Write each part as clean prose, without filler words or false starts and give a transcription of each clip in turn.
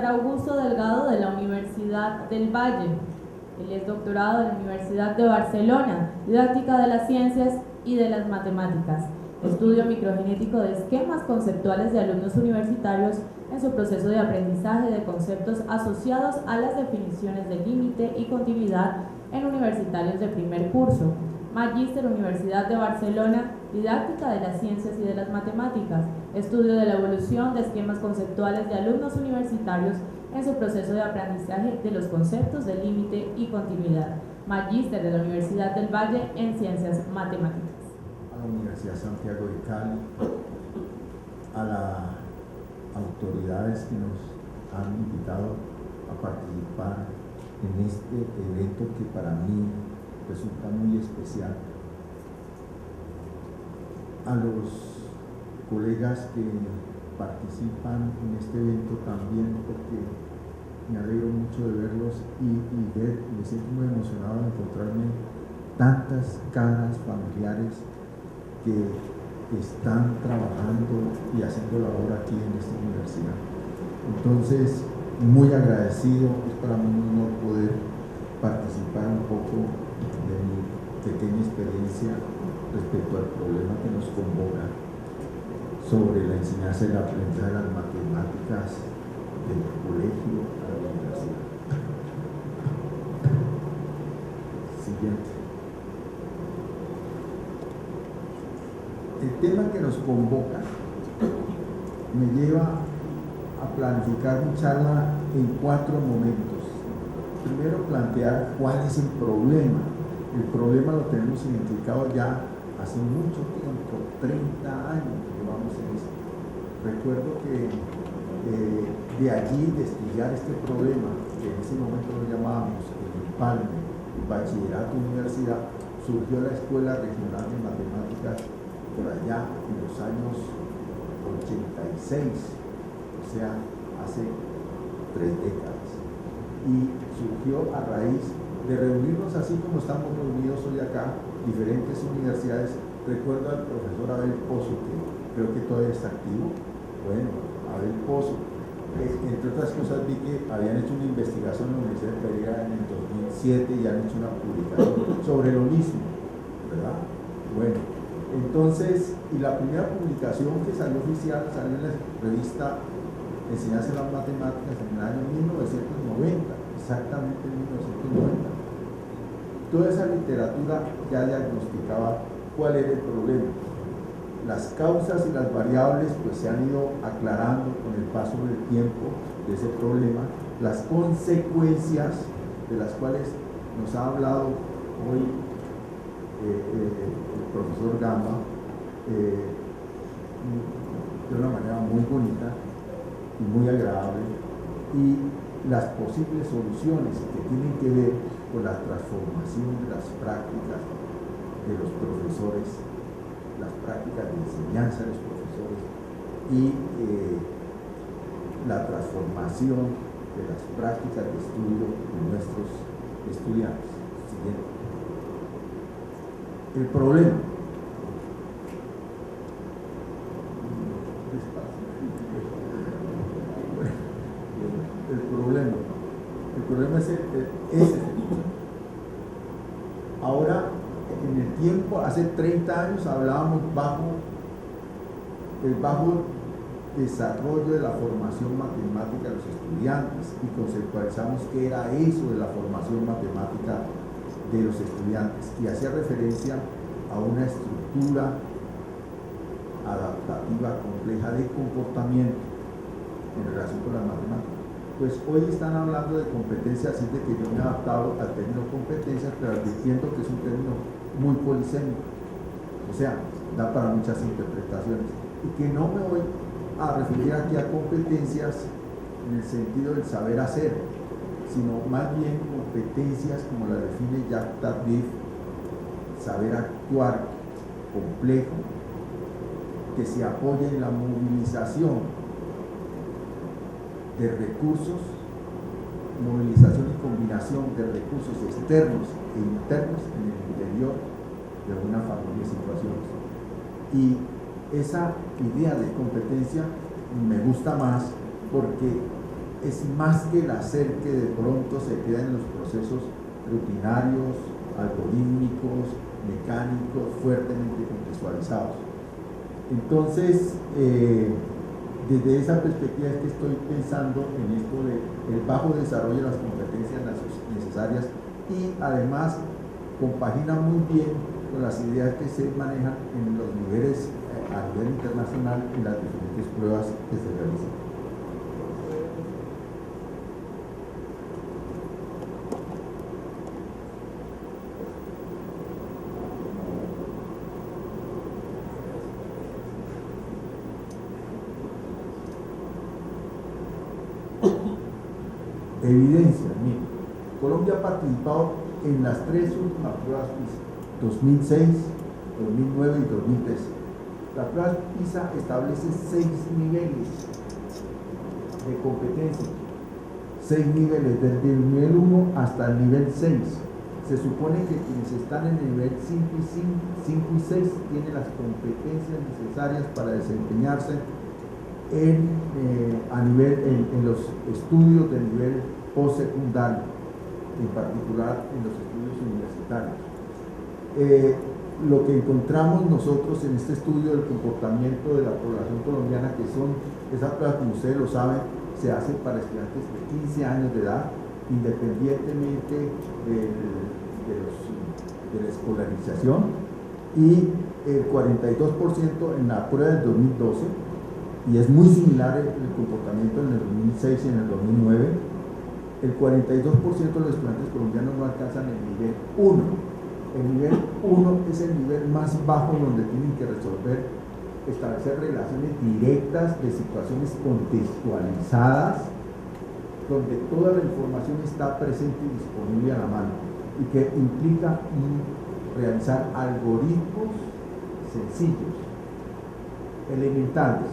César Augusto Delgado de la Universidad del Valle. Él es doctorado de la Universidad de Barcelona, didáctica de las ciencias y de las matemáticas, estudio microgenético de esquemas conceptuales de alumnos universitarios en su proceso de aprendizaje de conceptos asociados a las definiciones de límite y continuidad en universitarios de primer curso. Magíster Universidad de Barcelona, didáctica de las ciencias y de las matemáticas, estudio de la evolución de esquemas conceptuales de alumnos universitarios en su proceso de aprendizaje de los conceptos de límite y continuidad. Magíster de la Universidad del Valle en ciencias matemáticas. A la Universidad Santiago de Cali, a las autoridades que nos han invitado a participar en este evento que para mí resulta muy especial, a los colegas que participan en este evento también, porque me alegro mucho de verlos y me siento muy emocionado de encontrarme tantas caras familiares que están trabajando y haciendo labor aquí en esta universidad. Entonces, muy agradecido, es para mí un honor poder participar un poco de mi pequeña experiencia respecto al problema que nos convoca sobre la enseñanza y la aprendizaje de las matemáticas del colegio a la universidad. Siguiente. El tema que nos convoca me lleva a planificar mi charla en 4 momentos. Primero, plantear cuál es el problema. El problema lo tenemos identificado ya hace mucho tiempo, 30 años que llevamos en esto. Recuerdo que de allí, de estudiar este problema, que en ese momento lo llamábamos el empalme, bachillerato universidad, surgió la Escuela Regional de Matemáticas por allá en los años 86, o sea, hace 3 décadas. Y surgió a raíz de reunirnos así como estamos reunidos hoy acá, diferentes universidades. Recuerdo al profesor Abel Pozo, que creo que todavía está activo. Bueno, Abel Pozo, entre otras cosas vi que habían hecho una investigación en la Universidad de Pereira en el 2007 y han hecho una publicación sobre lo mismo, ¿verdad? Bueno, entonces, y la primera publicación que salió oficial salió en la revista Enseñanza de las Matemáticas en el año 1990, exactamente en 1990. Toda esa literatura ya diagnosticaba cuál era el problema. Las causas y las variables pues se han ido aclarando con el paso del tiempo de ese problema, las consecuencias de las cuales nos ha hablado hoy el profesor Gamba de una manera muy bonita y muy agradable, y las posibles soluciones que tienen que ver con la transformación de las prácticas de los profesores, las prácticas de enseñanza de los profesores y la transformación de las prácticas de estudio de nuestros estudiantes. Siguiente. El problema. El problema es ese. Ahora, en el tiempo, hace 30 años hablábamos el bajo desarrollo de la formación matemática de los estudiantes y conceptualizamos qué era eso de la formación matemática de los estudiantes, y hacía referencia a una estructura adaptativa compleja de comportamiento en relación con las matemáticas. Pues hoy están hablando de competencias, así de que yo me he adaptado al término competencias, pero advirtiendo que es un término muy polisémico, o sea, da para muchas interpretaciones, y que no me voy a referir aquí a competencias en el sentido del saber hacer, sino más bien competencias como la define Jacques Tardif, saber actuar complejo, que se apoya en la movilización de recursos, movilización y combinación de recursos externos e internos en el interior de una familia y situaciones. Y esa idea de competencia me gusta más porque es más que el hacer que de pronto se queda en los procesos rutinarios, algorítmicos, mecánicos, fuertemente contextualizados. Entonces, desde esa perspectiva es que estoy pensando en esto del bajo desarrollo de las competencias necesarias, y además compagina muy bien con las ideas que se manejan en los niveles a nivel internacional en las diferentes pruebas que se realizan. Evidencia, mire, Colombia ha participado en las tres últimas pruebas PISA, 2006, 2009 y 2013. La prueba PISA establece 6 niveles de competencia, 6 niveles, desde el nivel 1 hasta el nivel 6. Se supone que quienes están en el nivel 5 y 6 tienen las competencias necesarias para desempeñarse en los estudios de nivel postsecundario, en particular en los estudios universitarios. Lo que encontramos nosotros en este estudio del comportamiento de la población colombiana, que son esas pruebas, como ustedes lo saben, se hacen para estudiantes de 15 años de edad, independientemente de la escolarización, y el 42% en la prueba del 2012, y es muy similar el comportamiento en el 2006 y en el 2009. El 42% de los estudiantes colombianos no alcanzan el nivel 1. El nivel 1 es el nivel más bajo donde tienen que establecer relaciones directas de situaciones contextualizadas, donde toda la información está presente y disponible a la mano, y que implica realizar algoritmos sencillos, elementales.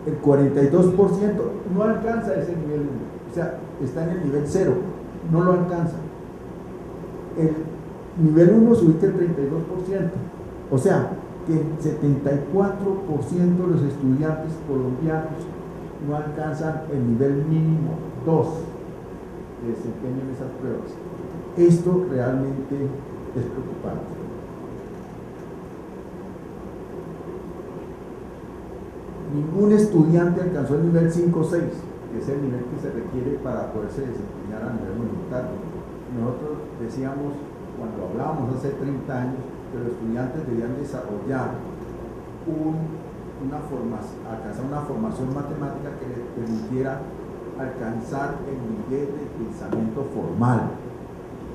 El 42% no alcanza ese nivel 1, o sea, está en el nivel 0, no lo alcanza. El nivel 1 se ubica el 32%, o sea, que el 74% de los estudiantes colombianos no alcanzan el nivel mínimo 2 de desempeño en esas pruebas. Esto realmente es preocupante. Ningún estudiante alcanzó el nivel 5 o 6, que es el nivel que se requiere para poderse desempeñar a nivel universitario. Nosotros decíamos, cuando hablábamos hace 30 años, que los estudiantes debían desarrollar alcanzar una formación matemática que les permitiera alcanzar el nivel de pensamiento formal,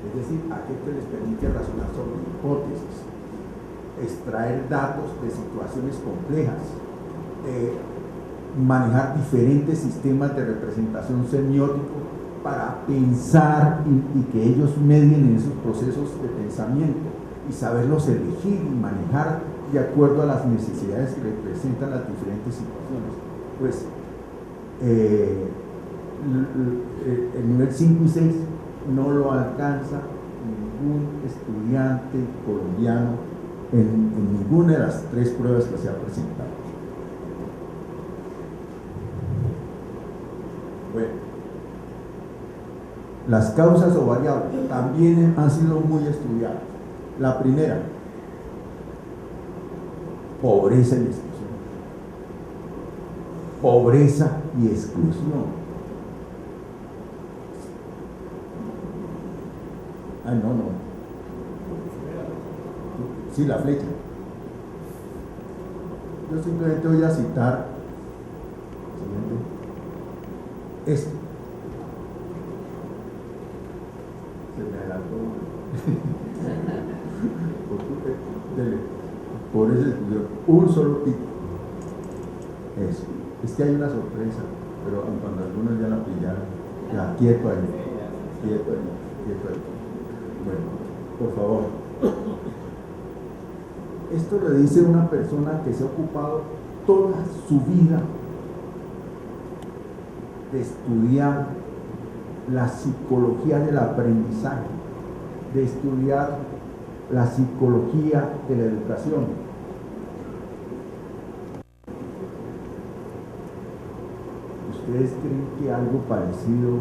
es decir, aquel que les permite razonar sobre hipótesis, extraer datos de situaciones complejas, manejar diferentes sistemas de representación semiótico para pensar y que ellos medien en esos procesos de pensamiento y saberlos elegir y manejar de acuerdo a las necesidades que representan las diferentes situaciones. Pues el nivel 5 y 6 no lo alcanza ningún estudiante colombiano en ninguna de las tres pruebas que se ha presentado. Bueno, las causas o variables también han sido muy estudiadas. La primera, pobreza y exclusión. Pobreza y exclusión. Ay, no. Sí, la flecha. Yo simplemente voy a citar esto. Se me adelantó. Por ese estudio, un solo pico. Eso. Es que hay una sorpresa, pero cuando algunos ya la pillaron, ya, quieto ahí. Bueno, por favor. Esto le dice una persona que se ha ocupado toda su vida de estudiar la psicología del aprendizaje, de estudiar la psicología de la educación. ¿Ustedes creen que algo parecido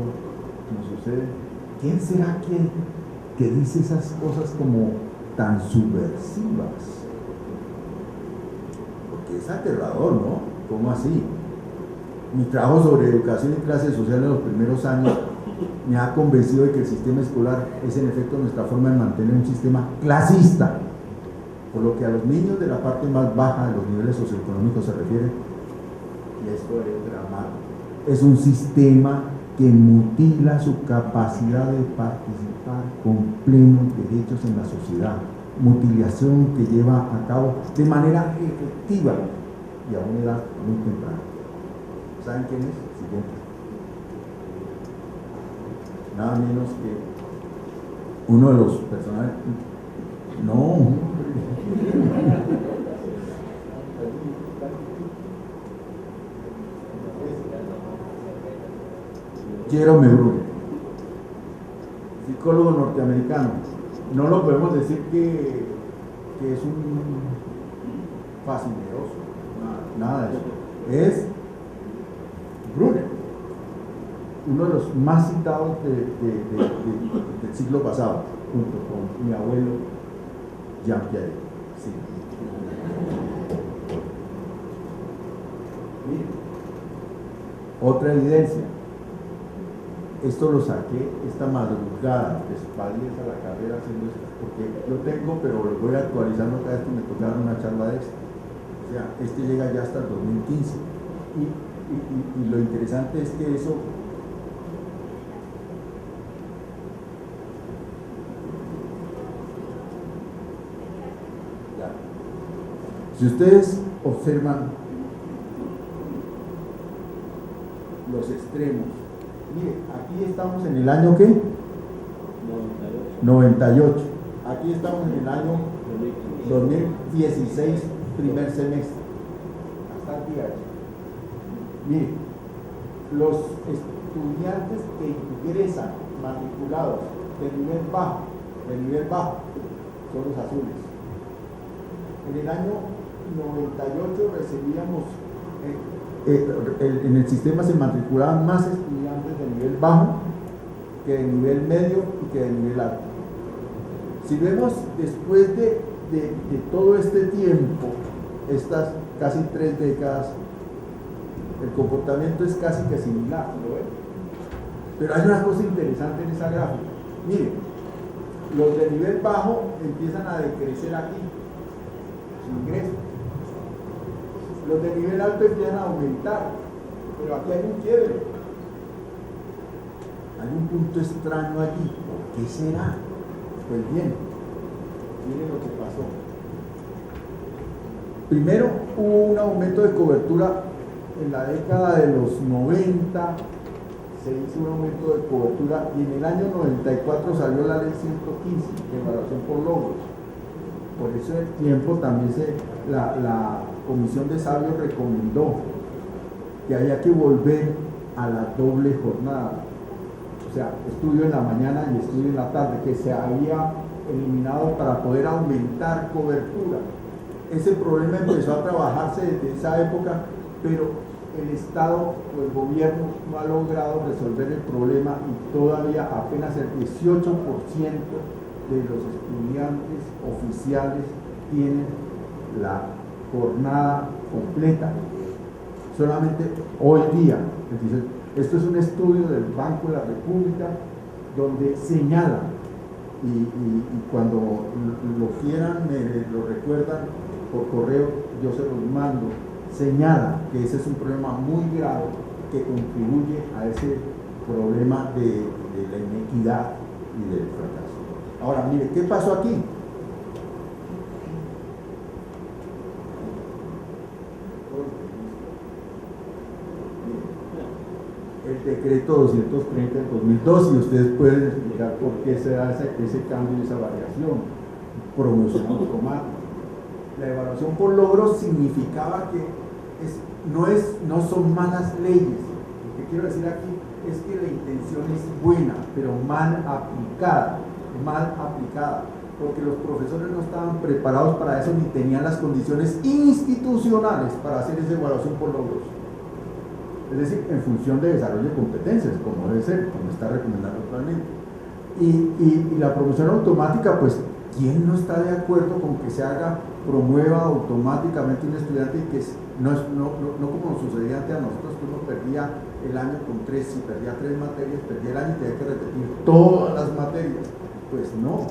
nos sucede? ¿Quién será que dice esas cosas como tan subversivas? Porque es aterrador, ¿no? ¿Cómo así? Mi trabajo sobre educación y clases sociales en los primeros años me ha convencido de que el sistema escolar es en efecto nuestra forma de mantener un sistema clasista, por lo que a los niños de la parte más baja de los niveles socioeconómicos se refiere, y esto es dramático, es un sistema que mutila su capacidad de participar con plenos derechos en la sociedad, mutilación que lleva a cabo de manera efectiva y a una edad muy temprana. ¿Saben quién es? Siguiente. Nada menos que uno de los personajes. No, Jerome Bruner, psicólogo norteamericano. No lo podemos decir que es un fascineroso, nada de eso. Es Bruner, uno de los más citados del siglo pasado, junto con mi abuelo Jean-Pierre. Sí. Miren, otra evidencia. Esto lo saqué esta madrugada, de espaldas a la carrera haciendo esto, porque yo tengo, pero lo voy actualizando cada vez que me toca dar una charla de esto. O sea, este llega ya hasta el 2015. Y lo interesante es que eso ya. Si ustedes observan los extremos, mire, aquí estamos en el año ¿qué? 98. Aquí estamos en el año 2016, primer semestre. Hasta el día de hoy. Mire, los estudiantes que ingresan matriculados de nivel bajo, son los azules. En el año 98 recibíamos, en el sistema se matriculaban más estudiantes de nivel bajo que de nivel medio y que de nivel alto. Si vemos después de todo este tiempo, estas casi 3 décadas, el comportamiento es casi que similar, ¿lo ven? Pero hay una cosa interesante en esa gráfica. Miren, los de nivel bajo empiezan a decrecer aquí, su ingreso. Los de nivel alto empiezan a aumentar, pero aquí hay un quiebre. Hay un punto extraño allí. ¿Por qué será? Pues bien, miren lo que pasó. Primero hubo un aumento de cobertura en la década de los 90, se hizo un aumento de cobertura y en el año 94 salió la ley 115 de evaluación por logros. Por ese tiempo también la Comisión de Sabios recomendó que haya que volver a la doble jornada, o sea, estudio en la mañana y estudio en la tarde, que se había eliminado para poder aumentar cobertura. Ese problema empezó a trabajarse desde esa época, pero el Estado o el gobierno no ha logrado resolver el problema y todavía apenas el 18% de los estudiantes oficiales tienen la jornada completa. Solamente hoy día, esto es un estudio del Banco de la República donde señala, y cuando lo quieran me lo recuerdan por correo, yo se los mando, señala que ese es un problema muy grave que contribuye a ese problema de la inequidad y del fracaso. Ahora, mire, ¿qué pasó aquí? El decreto 230 del 2002, y ustedes pueden explicar por qué se da ese cambio y esa variación. Promoción automática. La evaluación por logros significaba que no son malas leyes. Lo que quiero decir aquí es que la intención es buena, pero mal aplicada, porque los profesores no estaban preparados para eso ni tenían las condiciones institucionales para hacer esa evaluación por logros. es decir, en función de desarrollo de competencias, como debe ser, como está recomendando actualmente. Y la promoción automática, pues, ¿quién no está de acuerdo con que se promueva automáticamente un estudiante y que no como sucedía antes a nosotros, que uno perdía el año con 3, si perdía 3 materias, perdía el año y tenía que repetir todas las materias? Pues no,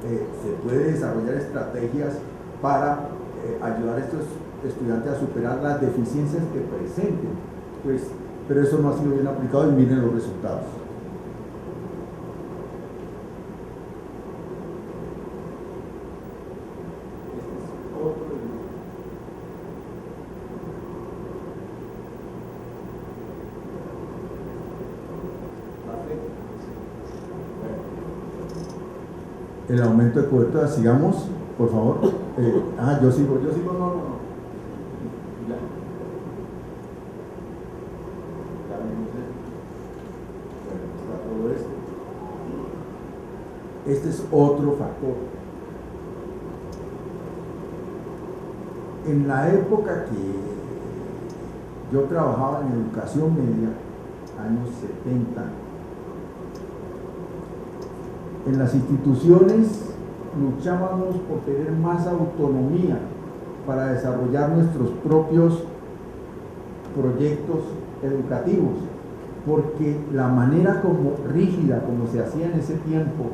se puede desarrollar estrategias para ayudar a estos estudiantes a superar las deficiencias que presenten, pues, pero eso no ha sido bien aplicado y miren los resultados. El aumento de cobertura, sigamos, por favor. Yo sigo, no. Ya vimos esto. Bueno, está todo esto. Este es otro factor. En la época que yo trabajaba en educación media, años 70, en las instituciones luchábamos por tener más autonomía para desarrollar nuestros propios proyectos educativos, porque la manera rígida como se hacía en ese tiempo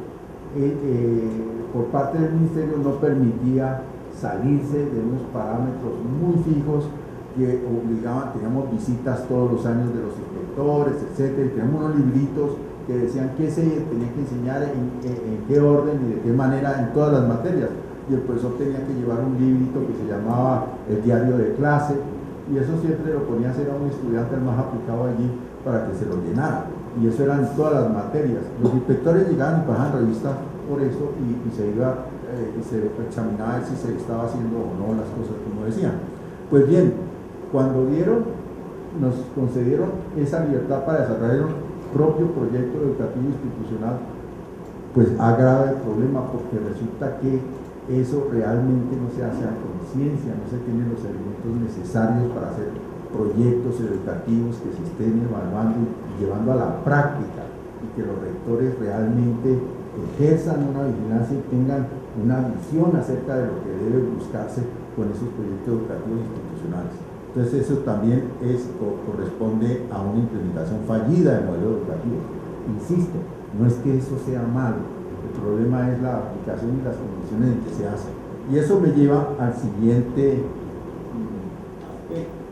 por parte del ministerio no permitía salirse de unos parámetros muy fijos que obligaban. Teníamos visitas todos los años de los inspectores, etcétera, y teníamos unos libritos que decían qué se tenía que enseñar, en qué orden y de qué manera en todas las materias, y el profesor tenía que llevar un librito que se llamaba el diario de clase, y eso siempre lo ponía a hacer a un estudiante el más aplicado allí para que se lo llenara, y eso eran todas las materias. Los inspectores llegaban y pasaban revista por eso, y se iba y se examinaba si se estaba haciendo o no las cosas como decían. Pues bien, cuando nos concedieron esa libertad para desarrollar un propio proyecto educativo institucional, pues agrava el problema, porque resulta que eso realmente no se hace a conciencia, no se tienen los elementos necesarios para hacer proyectos educativos que se estén evaluando y llevando a la práctica, y que los rectores realmente ejerzan una vigilancia y tengan una visión acerca de lo que debe buscarse con esos proyectos educativos institucionales. Entonces eso también corresponde a una implementación fallida del modelo educativo. Insisto, no es que eso sea malo, el problema es la aplicación y las condiciones en que se hace. Y eso me lleva al siguiente aspecto.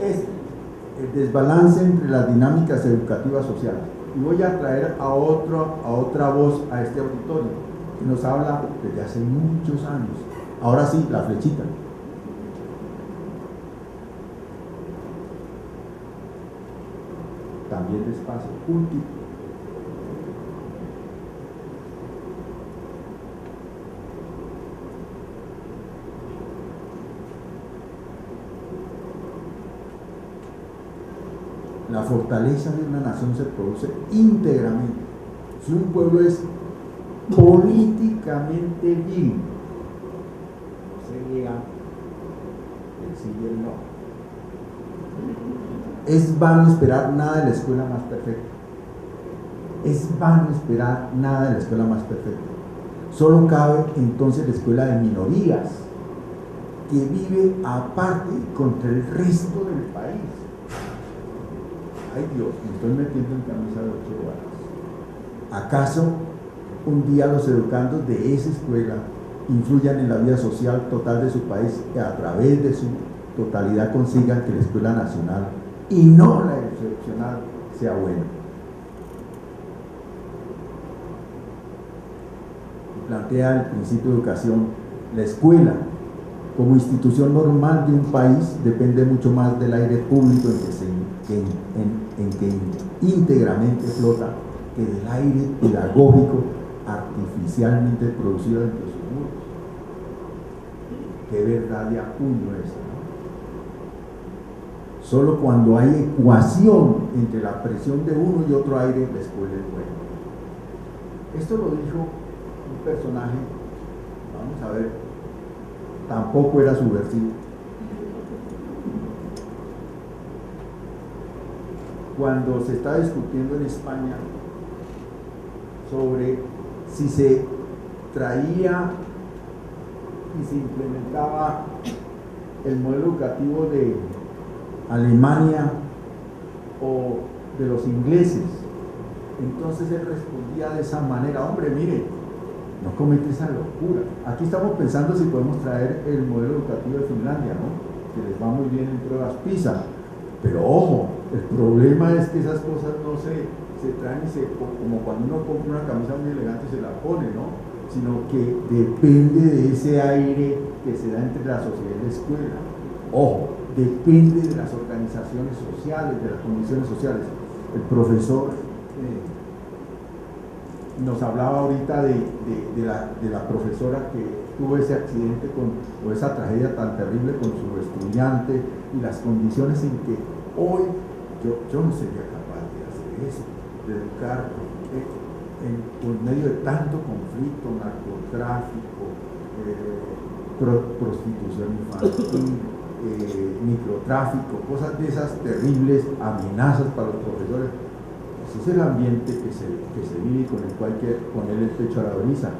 Es el desbalance entre las dinámicas educativas sociales. Y voy a traer a otra voz a este auditorio que nos habla desde hace muchos años. Ahora sí, la flechita. También despacio, último. La fortaleza de una nación se produce íntegramente. Si un pueblo es políticamente vil, no se llega el sí y el no. Es vano esperar nada de la escuela más perfecta. Es vano esperar nada de la escuela más perfecta. Solo cabe entonces la escuela de minorías, que vive aparte contra el resto del país. Ay Dios, me estoy metiendo en camisa de 8 varas. ¿Acaso un día los educandos de esa escuela influyan en la vida social total de su país y a través de su totalidad consigan que la escuela nacional y no la excepcional sea buena? Plantea el principio de educación: la escuela como institución normal de un país depende mucho más del aire público en que íntegramente flota que del aire pedagógico artificialmente producido entre sus muros. Qué verdad de acuño esta, ¿no? Solo cuando hay ecuación entre la presión de uno y otro aire, la escuela es buena. Esto lo dijo un personaje, vamos a ver, tampoco era subversivo. Cuando se está discutiendo en España sobre si se traía y se implementaba el modelo educativo de Alemania o de los ingleses, entonces él respondía de esa manera: hombre, mire, no comete esa locura. Aquí estamos pensando si podemos traer el modelo educativo de Finlandia, ¿no? Que les va muy bien en pruebas PISA, pero ojo, el problema es que esas cosas no se traen como cuando uno compra una camisa muy elegante y se la pone, ¿no? Sino que depende de ese aire que se da entre la sociedad y la escuela. Ojo, depende de las organizaciones sociales, de las condiciones sociales. El profesor nos hablaba ahorita de la profesora que tuvo ese accidente o esa tragedia tan terrible con su estudiante, y las condiciones en que hoy yo no sería capaz de hacer eso, de educar por medio de tanto conflicto, narcotráfico, prostitución infantil, microtráfico, cosas de esas terribles, amenazas para los profesores. Ese es el ambiente que se vive y con el cual hay que poner el pecho a la brisa.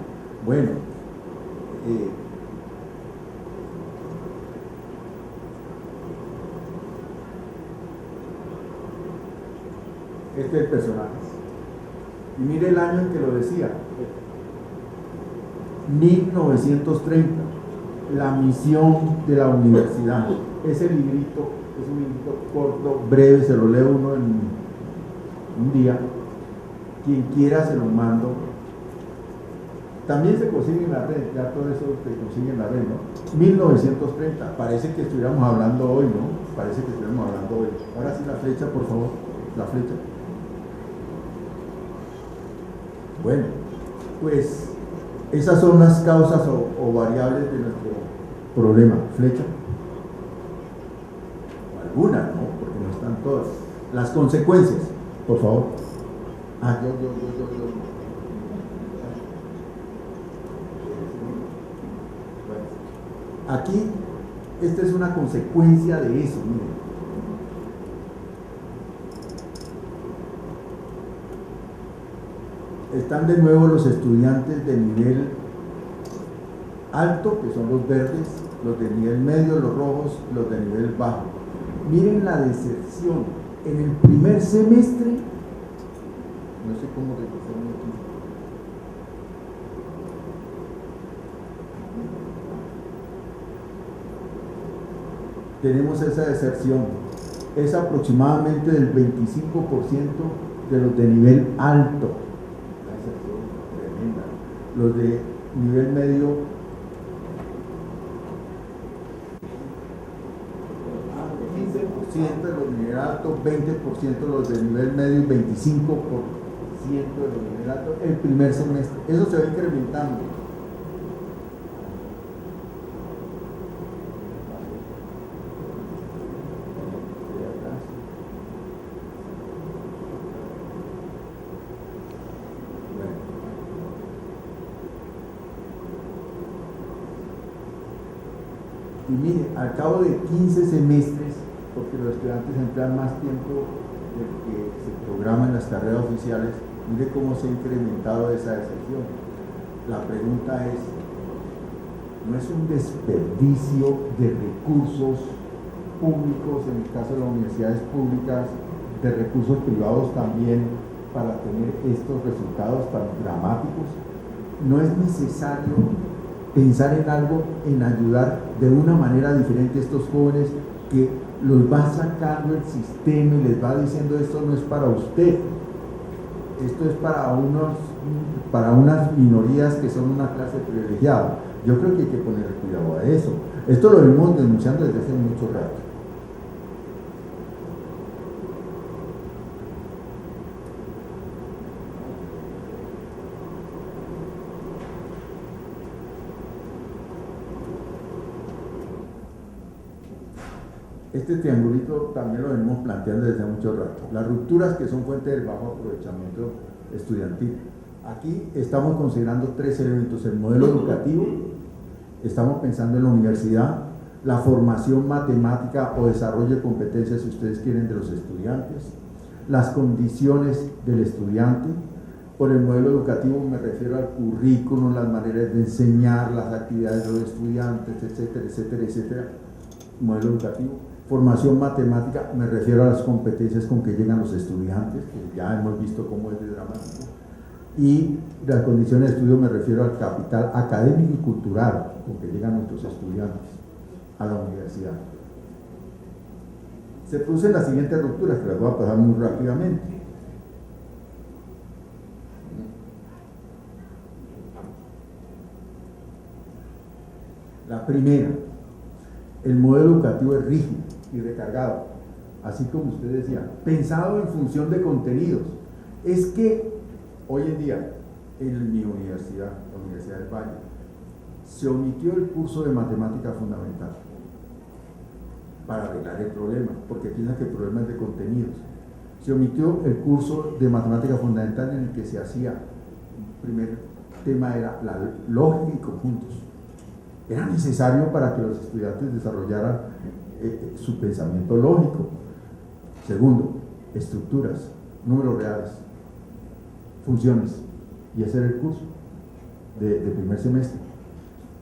Bueno, este es el personaje. Y mire el año en que lo decía: 1930, la misión de la universidad. Ese librito es un librito corto, breve, se lo lee uno en un día. Quien quiera se lo mando. También se consigue en la red, ya todo eso se consigue en la red, ¿no? 1930, parece que estuviéramos hablando hoy, ¿no? Parece que estuviéramos hablando hoy. Ahora sí la flecha, por favor, la flecha. Bueno, pues esas son las causas o variables de nuestro problema. Flecha. O algunas, ¿no? Porque no están todas. Las consecuencias, por favor. Yo. Bueno, aquí, esta es una consecuencia de eso, miren. Están de nuevo los estudiantes de nivel alto, que son los verdes, los de nivel medio, los rojos, los de nivel bajo. Miren la deserción. En el primer semestre, no sé cómo recortaron aquí. Tenemos esa deserción. Es aproximadamente del 25% de los de nivel alto. Tremenda. Los de nivel medio, 15% de los de nivel alto, 20% los de nivel medio y 25% de los de nivel alto el primer semestre. Eso se va incrementando. Y mire, al cabo de 15 semestres, porque los estudiantes emplean más tiempo del que se programa en las carreras oficiales, mire cómo se ha incrementado esa deserción. La pregunta es, ¿no es un desperdicio de recursos públicos, en el caso de las universidades públicas, de recursos privados también, para tener estos resultados tan dramáticos? ¿No es necesario pensar en algo, en ayudar de una manera diferente a estos jóvenes que los va sacando el sistema y les va diciendo: esto no es para usted, esto es para unas minorías que son una clase privilegiada? Yo creo que hay que poner cuidado a eso. Esto lo venimos denunciando desde hace mucho rato. Este triangulito también lo venimos planteando desde hace mucho rato. Las rupturas que son fuente del bajo aprovechamiento estudiantil. Aquí estamos considerando 3 elementos: el modelo educativo, estamos pensando en la universidad, la formación matemática o desarrollo de competencias, si ustedes quieren, de los estudiantes, las condiciones del estudiante. Por el modelo educativo me refiero al currículum, las maneras de enseñar, las actividades de los estudiantes, etcétera, etcétera, etcétera. Modelo educativo. Formación matemática, me refiero a las competencias con que llegan los estudiantes, que ya hemos visto cómo es de dramático. Y las condiciones de estudio me refiero al capital académico y cultural con que llegan nuestros estudiantes a la universidad. Se producen las siguientes rupturas, que las voy a pasar muy rápidamente. La primera, el modelo educativo es rígido y recargado, así como usted decía, pensado en función de contenidos. Es que hoy en día, en mi universidad, la Universidad del Valle, se omitió el curso de matemática fundamental para arreglar el problema, porque piensan que el problema es de contenidos. Se omitió el curso de matemática fundamental en el que se hacía, el primer tema era la lógica y conjuntos. Era necesario para que los estudiantes desarrollaran su pensamiento lógico. Segundo, estructuras, números reales, funciones, y ese era el curso de primer semestre.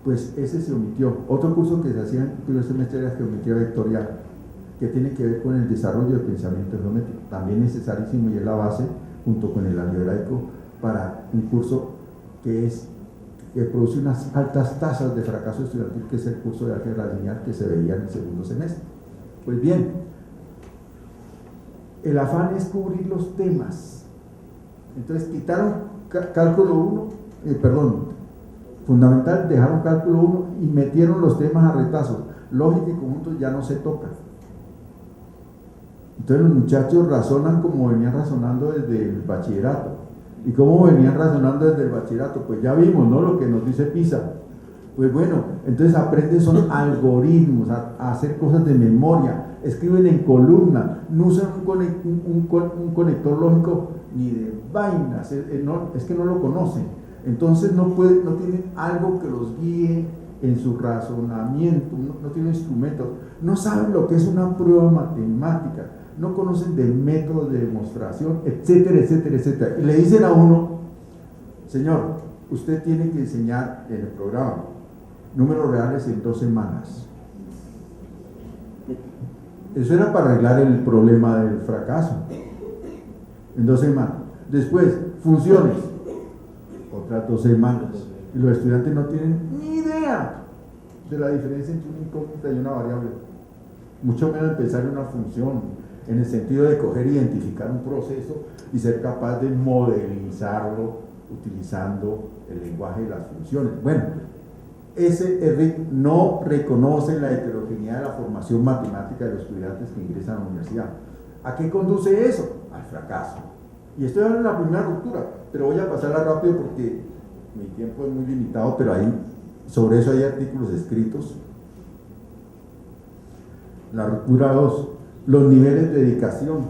Pues ese se omitió. Otro curso que se hacía en el primer semestre era geometría vectorial, que tiene que ver con el desarrollo del pensamiento geométrico, también necesarísimo, y es la base, junto con el algebraico, para un curso que produce unas altas tasas de fracaso estudiantil, que es el curso de álgebra lineal que se veía en el segundo semestre. Pues bien, el afán es cubrir los temas. Entonces quitaron cálculo 1, fundamental, dejaron cálculo 1 y metieron los temas a retazos. Lógica y conjuntos ya no se tocan. Entonces los muchachos razonan como venían razonando desde el bachillerato. ¿Y cómo venían razonando desde el bachillerato? Pues ya vimos, ¿no?, lo que nos dice PISA. Pues bueno, entonces aprenden son algoritmos, a hacer cosas de memoria, escriben en columna, no usan un conector lógico ni de vainas, es que no lo conocen. Entonces no tienen algo que los guíe en su razonamiento, no tienen instrumentos, no saben lo que es una prueba matemática, no conocen del método de demostración, etcétera, etcétera, etcétera. Y le dicen a uno: señor, usted tiene que enseñar en el programa números reales en 2 semanas. Eso era para arreglar el problema del fracaso, en 2 semanas. Después, funciones, otras 2 semanas. Y los estudiantes no tienen ni idea de la diferencia entre una incógnita y una variable, mucho menos empezar una función, en el sentido de coger e identificar un proceso y ser capaz de modelizarlo utilizando el lenguaje de las funciones. Bueno, ese RIC no reconoce la heterogeneidad de la formación matemática de los estudiantes que ingresan a la universidad. ¿A qué conduce eso? Al fracaso. Y estoy hablando de la primera ruptura, pero voy a pasarla rápido porque mi tiempo es muy limitado, pero ahí, sobre eso hay artículos escritos. La ruptura 2. Los niveles de dedicación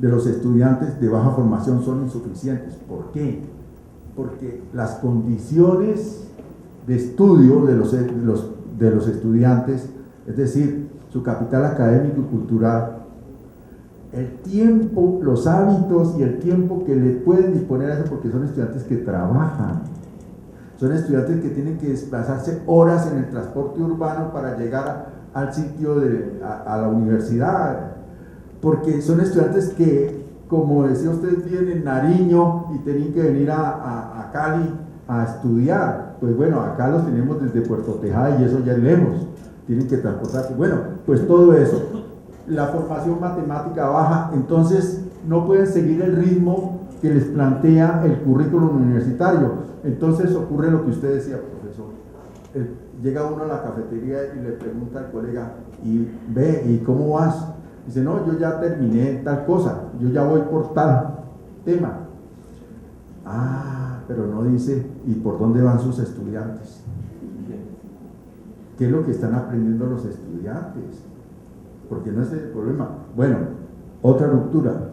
de los estudiantes de baja formación son insuficientes. ¿Por qué? Porque las condiciones de estudio de los estudiantes, es decir, su capital académico y cultural, el tiempo, los hábitos y el tiempo que le pueden disponer a eso, porque son estudiantes que trabajan, son estudiantes que tienen que desplazarse horas en el transporte urbano para llegar al sitio a la universidad, porque son estudiantes que, como decía usted bien, en Nariño, y tenían que venir a Cali a estudiar. Pues bueno, acá los tenemos desde Puerto Tejada y eso ya es lejos, tienen que transportarse. Bueno, pues todo eso, la formación matemática baja, entonces no pueden seguir el ritmo que les plantea el currículum universitario. Entonces ocurre lo que usted decía, profesor. Llega uno a la cafetería y le pregunta al colega: ¿y cómo vas? Dice: no, yo ya terminé tal cosa, yo ya voy por tal tema. Pero no dice: ¿y por dónde van sus estudiantes? ¿Qué es lo que están aprendiendo los estudiantes? porque no es el problema. Bueno, otra ruptura,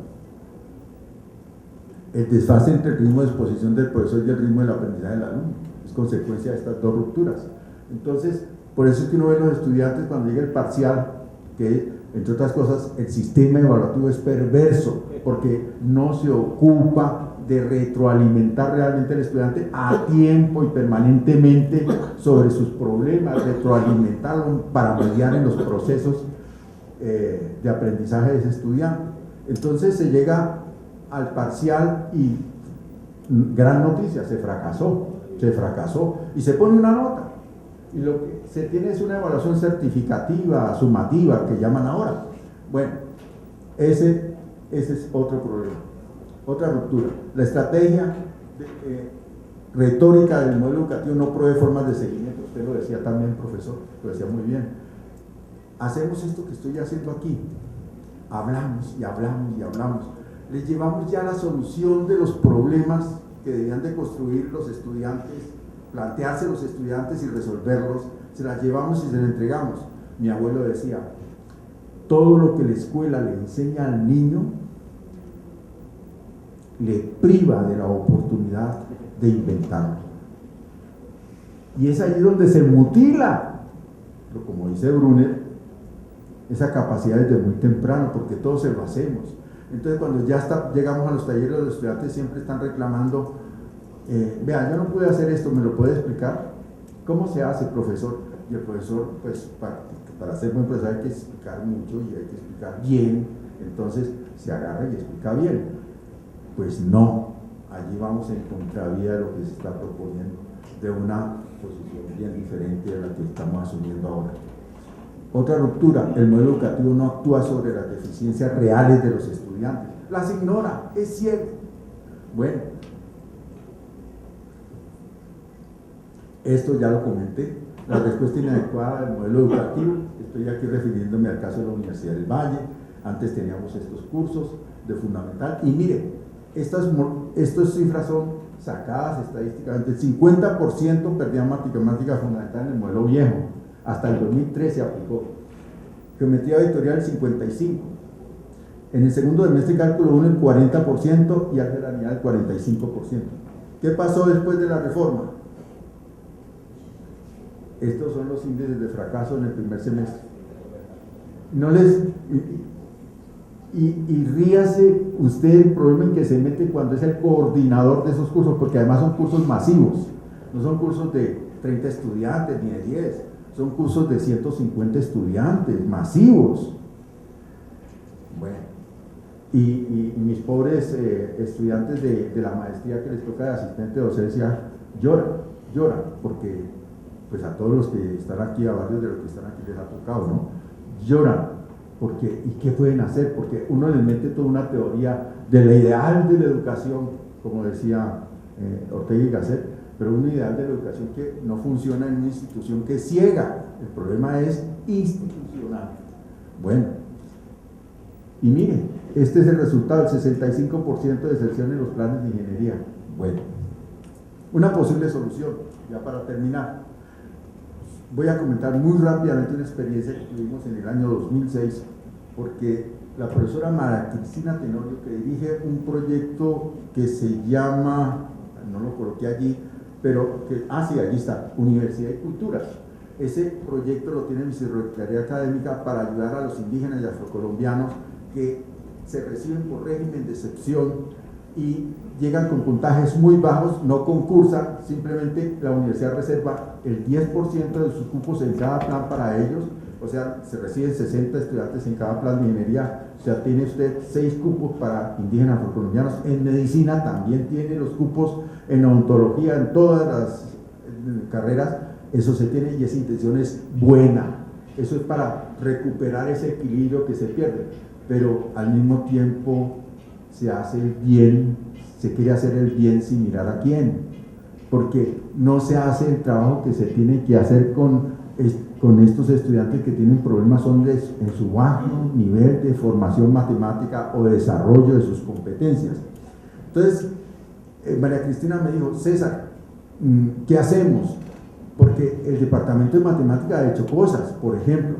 el desfase entre el ritmo de exposición del profesor y el ritmo del aprendizaje del alumno, es consecuencia de estas dos rupturas. Entonces, por eso es que uno ve a los estudiantes cuando llega el parcial, que entre otras cosas el sistema evaluativo es perverso, porque no se ocupa de retroalimentar realmente al estudiante a tiempo y permanentemente sobre sus problemas, retroalimentarlo para mediar en los procesos de aprendizaje de ese estudiante. Entonces se llega al parcial y gran noticia, se fracasó y se pone una nota, y lo que se tiene es una evaluación certificativa, sumativa, que llaman ahora. Bueno, ese es otro problema, otra ruptura. La estrategia retórica del modelo educativo no provee formas de seguimiento. Usted lo decía también, profesor, lo decía muy bien. Hacemos esto que estoy haciendo aquí, hablamos y hablamos y hablamos, les llevamos ya la solución de los problemas que debían de construir los estudiantes, plantearse los estudiantes y resolverlos, se las llevamos y se las entregamos. Mi abuelo decía, todo lo que la escuela le enseña al niño le priva de la oportunidad de inventarlo, y es allí donde se mutila, pero como dice Brunner, esa capacidad desde muy temprano, porque todos se lo hacemos. Entonces cuando ya llegamos a los talleres, los estudiantes siempre están reclamando, vea, yo no pude hacer esto, ¿me lo puede explicar? ¿Cómo se hace, profesor? Y el profesor, pues para ser buen profesor hay que explicar mucho y hay que explicar bien, entonces se agarra y explica bien. Pues no, allí vamos en contravía de lo que se está proponiendo, de una posición bien diferente de la que estamos asumiendo ahora. Otra ruptura, el modelo educativo no actúa sobre las deficiencias reales de los estudiantes, las ignora, es ciego. Bueno, esto ya lo comenté, la respuesta inadecuada del modelo educativo. Estoy aquí refiriéndome al caso de la Universidad del Valle. Antes teníamos estos cursos de fundamental, y mire, estas cifras son sacadas estadísticamente. El 50% perdían matemática fundamental en el modelo viejo, hasta el 2013 se aplicó. Geometría vectorial el 55%, en el segundo semestre cálculo 1 el 40% y álgebra lineal el 45%. ¿Qué pasó después de la reforma? Estos son los índices de fracaso en el primer semestre. Y ríase usted el problema en que se mete cuando es el coordinador de esos cursos, porque además son cursos masivos, no son cursos de 30 estudiantes ni de 10, son cursos de 150 estudiantes, masivos. Bueno, y mis pobres estudiantes de la maestría que les toca de asistente de docencia lloran, porque pues a todos los que están aquí, a varios de los que están aquí les ha tocado, ¿no? Lloran, porque ¿y qué pueden hacer? Porque uno les mete toda una teoría de la ideal de la educación, como decía Ortega y Gasset, pero un ideal de la educación que no funciona en una institución que es ciega. El problema es institucional. Bueno, y miren, este es el resultado, el 65% de deserción en los planes de ingeniería. Bueno, una posible solución, ya para terminar. Voy a comentar muy rápidamente una experiencia que tuvimos en el año 2006, porque la profesora María Cristina Tenorio, que dirige un proyecto que se llama, no lo coloqué allí, pero sí, allí está, Universidad y Culturas. Ese proyecto lo tiene mi Secretaría Académica para ayudar a los indígenas y afrocolombianos que se reciben por régimen de excepción y llegan con puntajes muy bajos, no concursan, simplemente la universidad reserva el 10% de sus cupos en cada plan para ellos, o sea, se reciben 60 estudiantes en cada plan de ingeniería, o sea, tiene usted 6 cupos para indígenas afrocolombianos. En medicina también tiene los cupos, en odontología, en todas las carreras, eso se tiene, y esa intención es buena, eso es para recuperar ese equilibrio que se pierde, pero al mismo tiempo se hace el bien, se quiere hacer el bien sin mirar a quién, porque no se hace el trabajo que se tiene que hacer con estos estudiantes que tienen problemas, son en su bajo nivel de formación matemática o de desarrollo de sus competencias. Entonces, María Cristina me dijo, César, ¿qué hacemos? Porque el departamento de matemática ha hecho cosas, por ejemplo,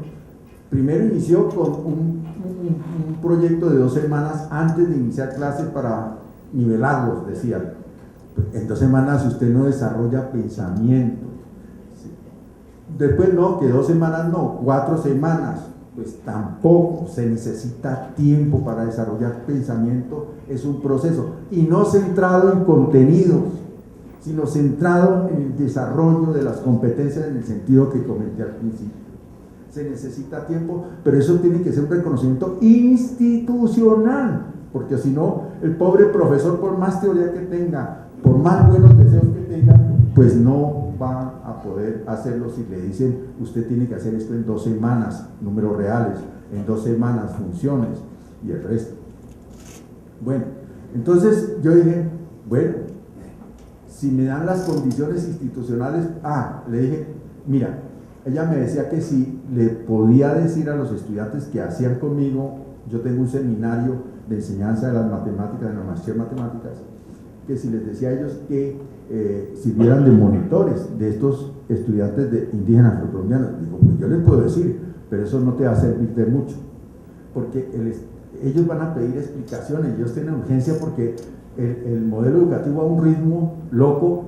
Primero inició con un proyecto de 2 semanas antes de iniciar clases para nivelarlos, decían. En 2 semanas usted no desarrolla pensamiento. Después no, que 2 semanas no, 4 semanas. Pues tampoco, se necesita tiempo para desarrollar pensamiento, es un proceso. Y no centrado en contenidos, sino centrado en el desarrollo de las competencias en el sentido que comenté al principio. Se necesita tiempo, pero eso tiene que ser un reconocimiento institucional, porque si no, el pobre profesor, por más teoría que tenga, por más buenos deseos que tenga, pues no va a poder hacerlo si le dicen, usted tiene que hacer esto en 2 semanas, números reales, en 2 semanas, funciones, y el resto. Bueno, entonces yo dije, bueno, si me dan las condiciones institucionales, le dije, mira, ella me decía que si le podía decir a los estudiantes que hacían conmigo, yo tengo un seminario de enseñanza de las matemáticas, de la maestría en matemáticas, que si les decía a ellos que sirvieran de monitores de estos estudiantes de indígenas afrocolombianos, digo, pues yo les puedo decir, pero eso no te va a servir de mucho, porque ellos van a pedir explicaciones, ellos tienen urgencia porque el modelo educativo a un ritmo loco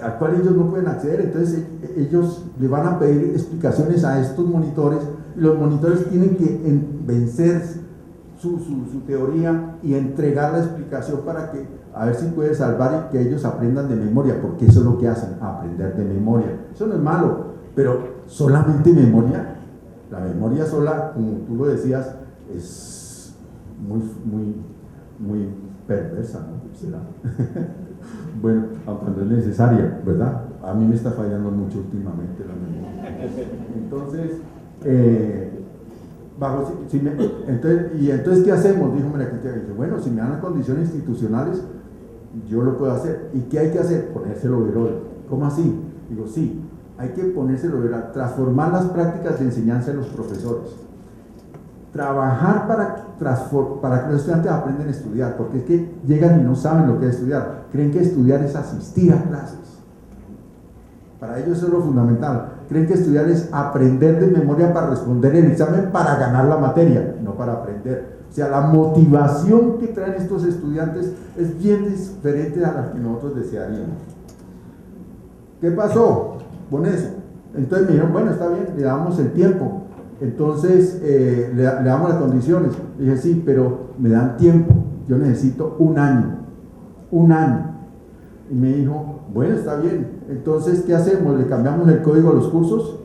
al cual ellos no pueden acceder, entonces ellos le van a pedir explicaciones a estos monitores, y los monitores tienen que vencer su teoría y entregar la explicación para que, a ver si puede salvar y que ellos aprendan de memoria, porque eso es lo que hacen, aprender de memoria. Eso no es malo, pero solamente memoria, la memoria sola, como tú lo decías, es muy perversa, ¿no? Bueno, cuando es necesaria, ¿verdad? A mí me está fallando mucho últimamente la memoria. Entonces, entonces ¿qué hacemos? Dijo María Cristina. Dice, bueno, si me dan las condiciones institucionales, yo lo puedo hacer. ¿Y qué hay que hacer? Ponérselo verola. ¿Cómo así? Digo, sí, hay que ponérselo verola, transformar las prácticas de enseñanza de los profesores. Trabajar para que los estudiantes aprendan a estudiar, porque es que llegan y no saben lo que es estudiar, creen que estudiar es asistir a clases, para ellos eso es lo fundamental, creen que estudiar es aprender de memoria para responder el examen para ganar la materia, no para aprender. O sea, la motivación que traen estos estudiantes es bien diferente a la que nosotros desearíamos. ¿Qué pasó con eso? Entonces me dijeron, bueno, está bien, le damos el tiempo. Entonces le damos las condiciones. Le dije, sí, pero me dan tiempo, yo necesito un año. Y me dijo, bueno, está bien, entonces ¿qué hacemos? ¿Le cambiamos el código a los cursos?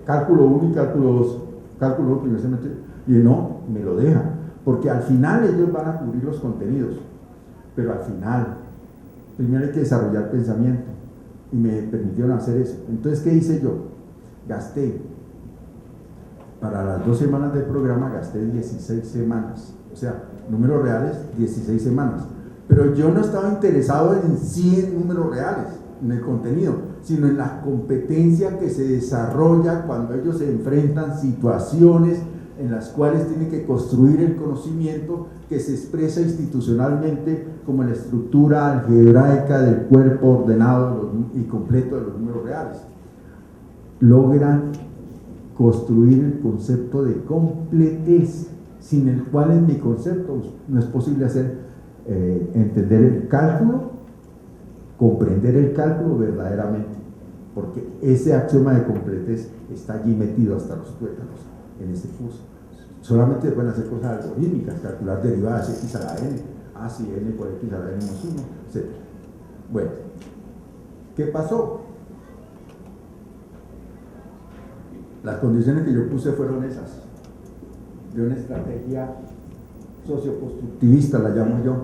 Cálculo 1 y cálculo 2, cálculo 1 primer semestre. Y no, me lo deja, porque al final ellos van a cubrir los contenidos, pero al final primero hay que desarrollar pensamiento, y me permitieron hacer eso. Entonces, ¿qué hice yo? Gasté para las 2 semanas del programa, gasté 16 semanas, o sea, números reales, 16 semanas. Pero yo no estaba interesado en 100 números reales, en el contenido, sino en la competencia que se desarrolla cuando ellos se enfrentan situaciones en las cuales tienen que construir el conocimiento que se expresa institucionalmente como la estructura algebraica del cuerpo ordenado y completo de los números reales. Logran construir el concepto de completez, sin el cual en mi concepto no es posible entender el cálculo, comprender el cálculo verdaderamente, porque ese axioma de completez está allí metido hasta los tuétanos en este curso. Solamente pueden hacer cosas algorítmicas, calcular derivadas x a la n, si n por x a la n menos 1, etc. Bueno, ¿qué pasó? Las condiciones que yo puse fueron esas, de una estrategia socioconstructivista, la llamo yo.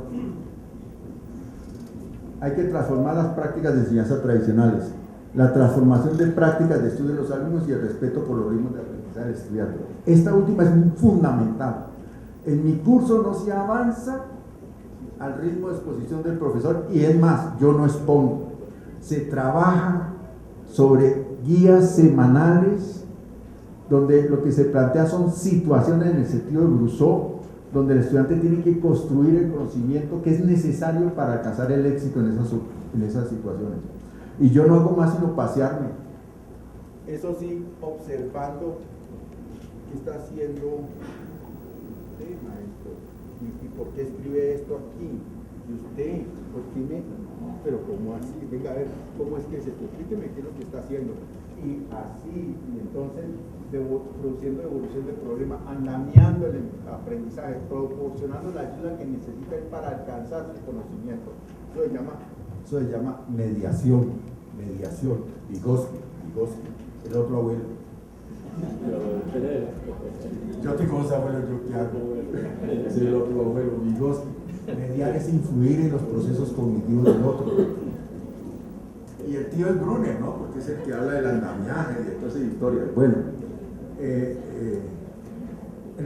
Hay que transformar las prácticas de enseñanza tradicionales, la transformación de prácticas de estudio de los alumnos y el respeto por los ritmos de aprendizaje del estudiante. Esta última es fundamental. En mi curso no se avanza al ritmo de exposición del profesor, y es más, yo no expongo. Se trabaja sobre guías semanales donde lo que se plantea son situaciones en el sentido de Brousseau, donde el estudiante tiene que construir el conocimiento que es necesario para alcanzar el éxito en esas situaciones. Y yo no hago más sino pasearme, eso sí, observando ¿qué está haciendo usted, maestro? ¿Y por qué escribe esto aquí? ¿Y usted? ¿Por qué me...? No, pero ¿cómo así? Venga a ver, ¿cómo es que es esto? Explíqueme qué es lo que está haciendo. Y así, y entonces produciendo evolución del problema, andamiando el aprendizaje, proporcionando la ayuda que necesita él para alcanzar su conocimiento. Eso se llama mediación. Vygotsky, el otro abuelo. Yo tengo dos abuelos, yo qué hago. Es el otro abuelo, Vygotsky. Mediar es influir en los procesos cognitivos del otro. Y el tío es Brunner, ¿no? Porque es el que habla del andamiaje y de toda esa historia. Bueno, el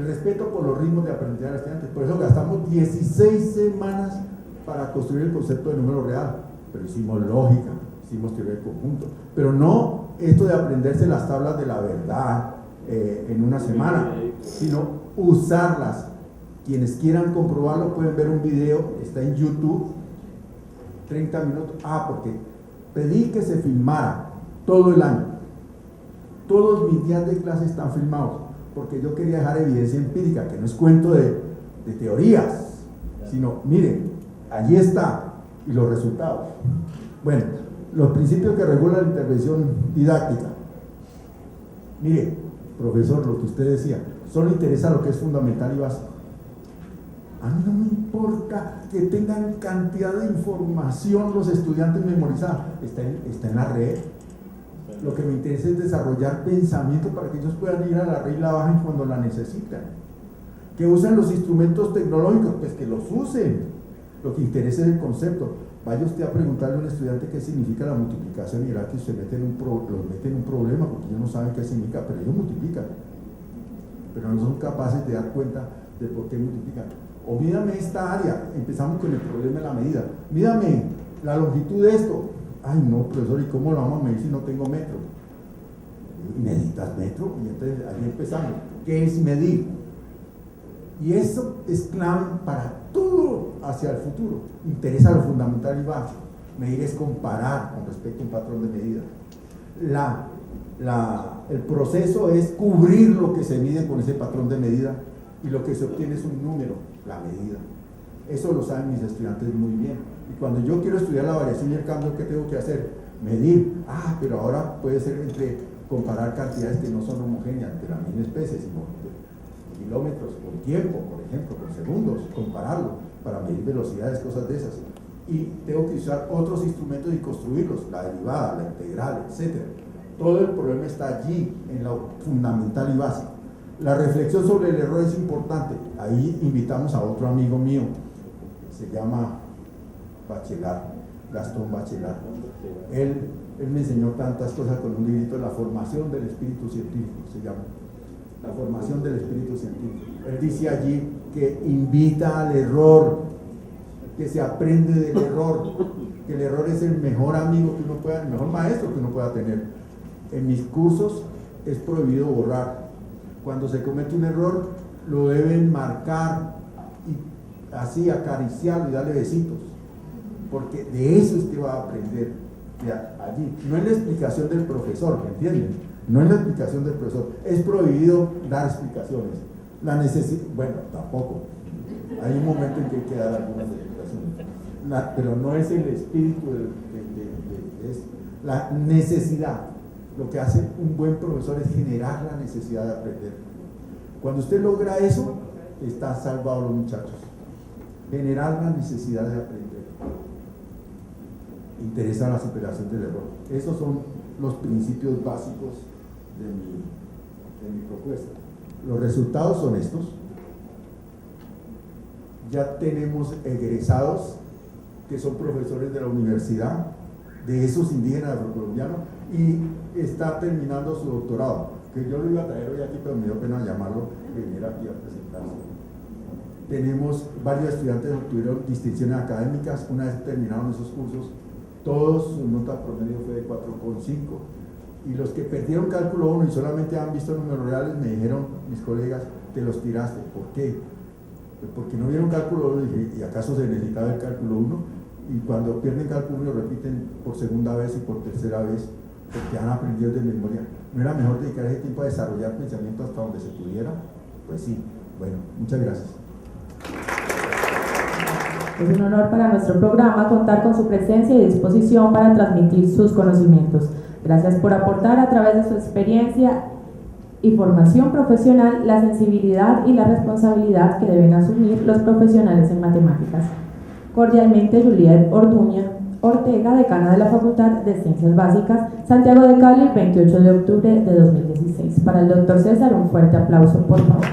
respeto por los ritmos de aprendizaje de los estudiantes. Por eso gastamos 16 semanas para construir el concepto de número real. Pero hicimos lógica, hicimos teoría del conjunto. Pero no esto de aprenderse las tablas de la verdad en una semana, sino usarlas. Quienes quieran comprobarlo pueden ver un video, está en YouTube, 30 minutos. Porque pedí que se filmara todo el año. Todos mis días de clase están filmados, porque yo quería dejar evidencia empírica, que no es cuento de teorías, sino, miren, allí está, y los resultados. Bueno, los principios que regulan la intervención didáctica. Mire, profesor, lo que usted decía, solo interesa lo que es fundamental y básico. A mí no me importa que tengan cantidad de información los estudiantes memorizados, está en la red. Lo que me interesa es desarrollar pensamiento para que ellos puedan ir a la red y la bajen cuando la necesitan. Que usen los instrumentos tecnológicos, pues que los usen. Lo que interesa es el concepto. Vaya usted a preguntarle a un estudiante qué significa la multiplicación y verá que usted los mete en un problema porque ellos no saben qué significa, pero ellos multiplican. Pero no son capaces de dar cuenta de por qué multiplican. O mídame esta área, empezamos con el problema de la medida. Mídame la longitud de esto. Ay no, profesor, ¿y cómo lo vamos a medir si no tengo metro? ¿Necesitas metro? Y entonces ahí empezamos. ¿Qué es medir? Y eso es clave para todo hacia el futuro. Interesa lo fundamental y básico. Medir es comparar con respecto a un patrón de medida. El proceso es cubrir lo que se mide con ese patrón de medida y lo que se obtiene es un número, la medida. Eso lo saben mis estudiantes muy bien. Y cuando yo quiero estudiar la variación y el cambio, ¿qué tengo que hacer? Medir. Pero ahora puede ser entre comparar cantidades que no son homogéneas de la misma especie, sino kilómetros por tiempo, por ejemplo, por segundos, compararlo para medir velocidades, cosas de esas. Y tengo que usar otros instrumentos y construirlos, la derivada, la integral, etc. Todo el problema está allí, en lo fundamental y básico. La reflexión sobre el error es importante. Ahí invitamos a otro amigo mío, se llama Bachelard, Gastón Bachelard. Él me enseñó tantas cosas con un librito, La formación del espíritu científico, se llama. La formación del espíritu científico. Él dice allí que invita al error, que se aprende del error, que el error es el mejor amigo que uno pueda, el mejor maestro que uno pueda tener. En mis cursos es prohibido borrar. Cuando se comete un error, lo deben marcar y así acariciarlo y darle besitos, porque de eso es que va a aprender de allí. No es la explicación del profesor, ¿me entienden? No es la explicación del profesor. Es prohibido dar explicaciones. La necesidad, bueno, tampoco. Hay un momento en que hay que dar algunas explicaciones. Pero no es el espíritu de esto. La necesidad. Lo que hace un buen profesor es generar la necesidad de aprender. Cuando usted logra eso, está salvado los muchachos. Generar la necesidad de aprender. Interesa la superación del error. Esos son los principios básicos de mi propuesta. Los resultados son estos. Ya tenemos egresados que son profesores de la universidad, de esos indígenas colombianos, y está terminando su doctorado, que yo lo iba a traer hoy aquí, pero me dio pena llamarlo, que viniera aquí a presentarse. Tenemos varios estudiantes que obtuvieron distinciones académicas. Una vez terminaron esos cursos, todos su nota promedio fue de 4,5, y los que perdieron cálculo 1 y solamente han visto números reales, me dijeron mis colegas, te los tiraste. ¿Por qué? Pues porque no vieron cálculo 1, y acaso se necesitaba el cálculo 1, y cuando pierden cálculo 1 repiten por segunda vez y por tercera vez. porque han aprendido de memoria. ¿No era mejor dedicar ese tiempo a desarrollar pensamiento hasta donde se pudiera? Pues sí. Bueno, muchas gracias. Es un honor para nuestro programa contar con su presencia y disposición para transmitir sus conocimientos. Gracias por aportar a través de su experiencia y formación profesional la sensibilidad y la responsabilidad que deben asumir los profesionales en matemáticas. Cordialmente, Juliet Orduña Ortega, decana de la Facultad de Ciencias Básicas, Santiago de Cali, 28 de octubre de 2016. Para el doctor César, un fuerte aplauso, por favor.